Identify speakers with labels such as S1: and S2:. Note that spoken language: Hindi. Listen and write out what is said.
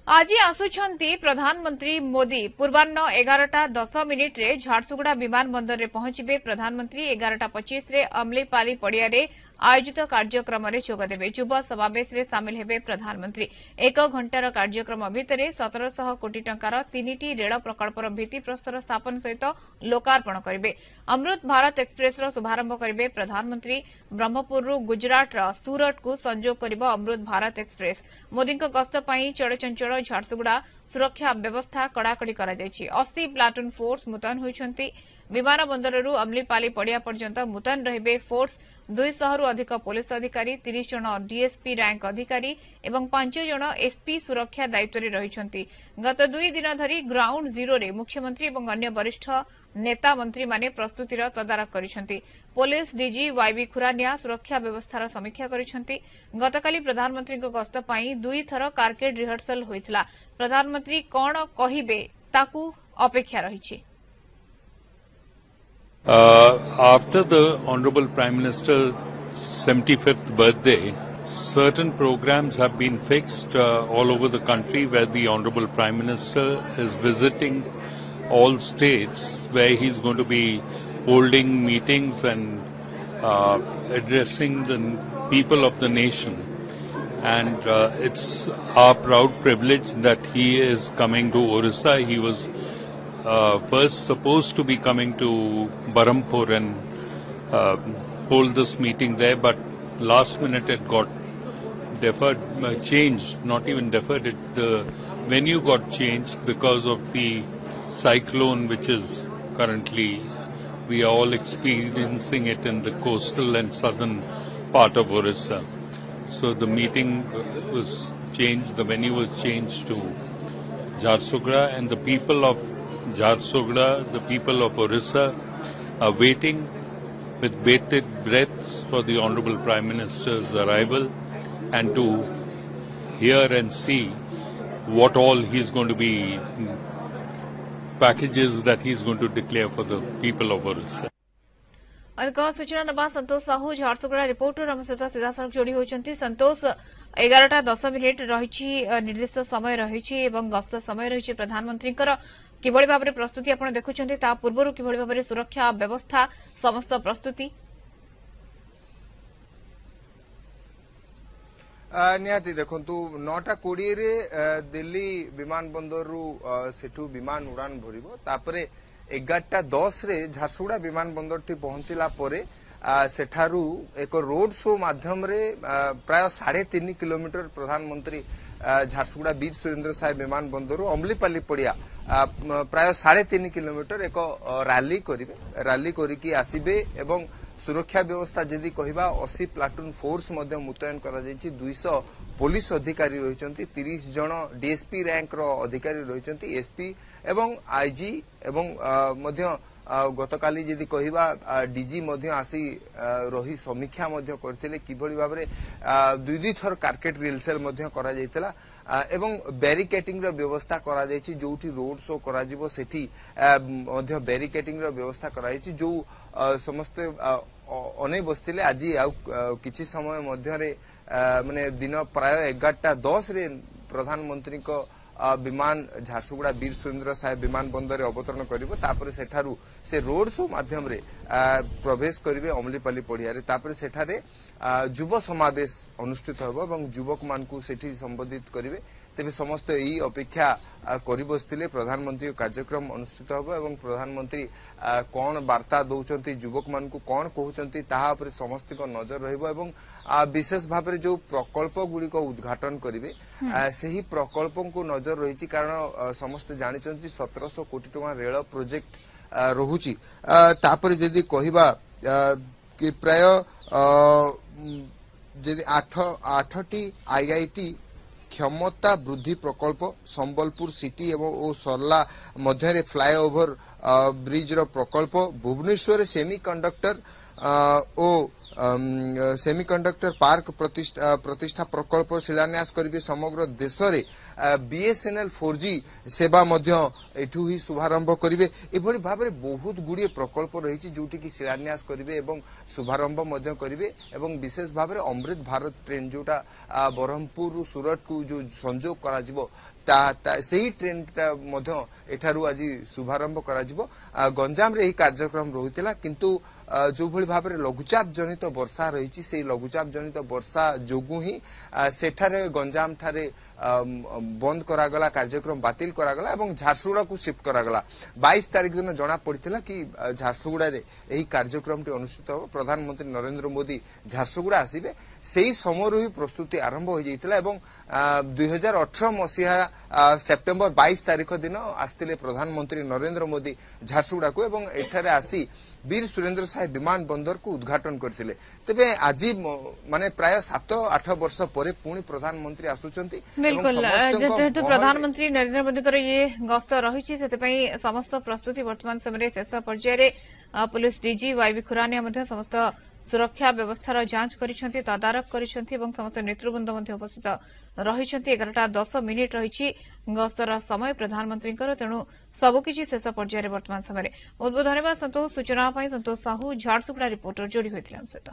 S1: आज आसुछंती प्रधानमंत्री मोदी पूर्वाह्न 11:10 रे झारसुगुड़ा विमान बंदर रे पहुंचबे। प्रधानमंत्री 11:25 रे अमलीपाली पड़िया रे आयोजित कार्यक्रम में जोगदेवे। युवा समावेश रे सामिल हेबे प्रधानमंत्री। 1 घंटार कार्यक्रम भितर 1700 कोटी टंकार 3टी रेल प्रकल्पर भित्तिप्रस्तर स्थापन सहित लोकार्पण करेंगे। अमृत भारत एक्सप्रेस शुभारंभ करेंगे प्रधानमंत्री। ब्रह्मपुर गुजरात सूरत को संजोग करिबो अमृत भारत एक्सप्रेस। मोदी गस्त पई चड़चंचल झारसुगुड़ा सुरक्षा व्यवस्था कड़ाकड़ी करा जायछि। 80 प्लाटून फोर्स मुतयन होइछन्ति। विमान बंदररू अमलीपाली पड़िया पर्यंत मुतयन रहिबे फोर्स। 200 रु अधिक पुलिस अधिकारी, 30 जन डीएसपी रैंक अधिकारी एवं 5 जन एसपी सुरक्षा दायित्व रे रहिछन्ति। गत 2 दिन धरी ग्राउंड जीरो रे मुख्यमंत्री एवं अन्य वरिष्ठ नेता मंत्री माने प्रस्तुतिर तदारख करिसन्ति। पुलिस डीजी वाईबी खुरानिया सुरक्षा व्यवस्थार समीक्षा करिसन्ति। गतकाली प्रधानमंत्री गस्त पई 2 थर कारकेड रिहर्सल होइतला। प्रधानमंत्री कोन कहिबे ताकू अपेक्षा रहिछि।
S2: After the Honorable Prime Minister's 75th birthday, certain programs have been fixed all over the country where the Honorable Prime Minister is visiting all states where he's going to be holding meetings and addressing the people of the nation. And it's our proud privilege that he is coming to Orissa. He was first supposed to be coming to Berhampur and hold this meeting there, but last minute it got deferred, changed, not even deferred, the venue got changed because of the cyclone which is currently, we are all experiencing it in the coastal and southern part of Orissa. So the meeting was changed, the venue was changed to Jharsuguda, and the people of Jharsuguda, the people of Orissa are waiting with bated breaths for the Honorable Prime Minister's arrival and to hear and see what all he's going to be, packages that he's going to declare for the people of Orissa.
S1: अधिक सूचना नवा संतोष साहू झारसुगुड़ा रिपोर्टर आम सहित सीधा सड़क जोड़ी होती। संतोष 11:10 रही निर्दिष्ट समय रही गस्त समय रही प्रधानमंत्री किभଳି भाବରେ प्रस्तुति आपण देखुछन्ते ता पूर्वरु किभଳି भाବରେ सुरक्षा व्यवस्था समस्त प्रस्तुति
S3: निहाती देखंतु 9:20 रे दिल्ली विमान बंदरु सेठू विमान उड़ान भरिबो तापरे 11:10 रे झारसुगुड़ा विमान बंदरटी पहुंचला परे सेठारू एक रोड शो माध्यम रे प्राय 3.5 किलोमीटर प्रधानमंत्री झारसुगुड़ा वीर सुरेंद्र साय विमान बंदरु अमलीपाली पड़िया प्राय 3.5 किलोमीटर एक रैली करिवे। रैली करिकी आसीबे एवं सुरक्षा व्यवस्था जदि कहिबा 80 प्लाटून फोर्स मध्य मुतयन करा जायछि। 200 पुलिस अधिकारी रहिचंती, 30 जन डीएसपी रैंक रो अधिकारी रहिचंती, एसपी एवं आईजी एवं मध्य गतकाली जदि कहिबा डीजी मध्य आसी रही समीक्षा मध्य करथिले किभଳି भाबरे 2 थर कारकेट रिहर्सल मध्य करा जायतिला एवं बैरिकेटिंग रो व्यवस्था करा जायछि। जोठी रोड शो करा जिवो सेठी मध्य बैरिकेटिंग रो व्यवस्था करा जायछि। जो समस्त अने बसथिले आज किछि समय मध्य रे माने दिन प्राय 11:10 रे प्रधानमंत्री को विमान झारसुगुड़ा वीर सुरेंद्र साय विमान बंदर अवतरण करिवो। तापरे सेठारू से रोड शो माध्यम रे प्रवेश करिवे अमलीपाली पड़िया रे। तापरे सेठारे युवा समावेश अनुष्ठित होबो एवं युवक मानकू सेठी संबोधित करिवे। तेबे समस्त एही अपेक्षा करि बसथिले प्रधानमंत्री कार्यक्रम अनुष्ठित होबो एवं प्रधानमंत्री कोन वार्ता दउचंती युवक मानकू कोन कहउचंती ताहा पर समस्त को नजर रहइबो एवं विशेष भाबरे जो प्रकल्प गुडी को उद्घाटन करिवे सेही प्रकल्पों को नजर रही। कारण समस्त जानिचंती 1700 कोटी टका रेल प्रोजेक्ट रहुची। तापर जदि कहिबा कि प्राय जदि 8टी आईआईटी क्षमता वृद्धि प्रकल्प संबलपुर सिटी एवं ओ सरला मध्य फ्लाईओवर ब्रिज रो प्रकल्प, भुवनेश्वर सेमी कंडक्टर ଓ ସେମିକଣ୍ଡକ୍टर पार्क प्रतिष्ठा प्रकल्प शिलान्यास करेंगे समग्र देश में बीएसएनएल 4G सेवा एठू ही शुभारंभ करेंगे एभली भाव में बहुत गुड़िए प्रकल्प रही जोटी की शिलान्यास करेंगे एवं शुभारंभ करेंगे एवं विशेष भाव में अमृत भारत ट्रेन जोटा ब्रह्मपुर सूरत को जो संजोग करा सही ट्रेन एठारू आज शुभारंभ करा गंजाम रे कार्यक्रम रही किंतु जो भली भाव में लघुचाप जनित वर्षा रही से लघुचाप जनित वर्षा जोगु ही सेठारे गंजाम ठारे बंद करागला कार्यक्रम बातिल करागला एवं झारसुगुड़ा को शिफ्ट करागला 22 तारीख दिन जना पड़ता कि झारसुगुड़ा रे यही कार्यक्रम अनुष्ठित हो प्रधानमंत्री नरेंद्र मोदी झारसुगुड़ा आसिबे सेही समय ही प्रस्तुति आरंभ हो जाइतिला एवं 2018 मसीहा सेप्टेम्बर 22 तारीख दिन आस्तिले प्रधानमंत्री नरेंद्र मोदी झारसुगुड़ा को एवं एठारे आसी वीर सुरेंद्र साहे विमान बंदर को उद्घाटन करथिले तेबे आज माने प्राय 7-8 वर्ष परे पुणी प्रधानमंत्री आसुचंती
S1: बिल्कुल जेहेतु प्रधानमंत्री नरेंद्र मोदी ये गस्त रही समस्त प्रस्तुति वर्तमान समय शेष पर्यायर पुलिस डीजी वाईबी खुरानिया समस्त सुरक्षा व्यवस्थार जांच करिसेंती तदारख करिसेंती एवं समस्त नेतृवृंद उपस्थित रही 11:10 रही गस्तर समय प्रधानमंत्री तेणु सबकिछि शेष पर्यायर वर्तमान समय बहुत बहुत धन्यवाद संतोष सूचना संतोष साहू झारसुगुड़ा रिपोर्टर जोड़ी होते सहित।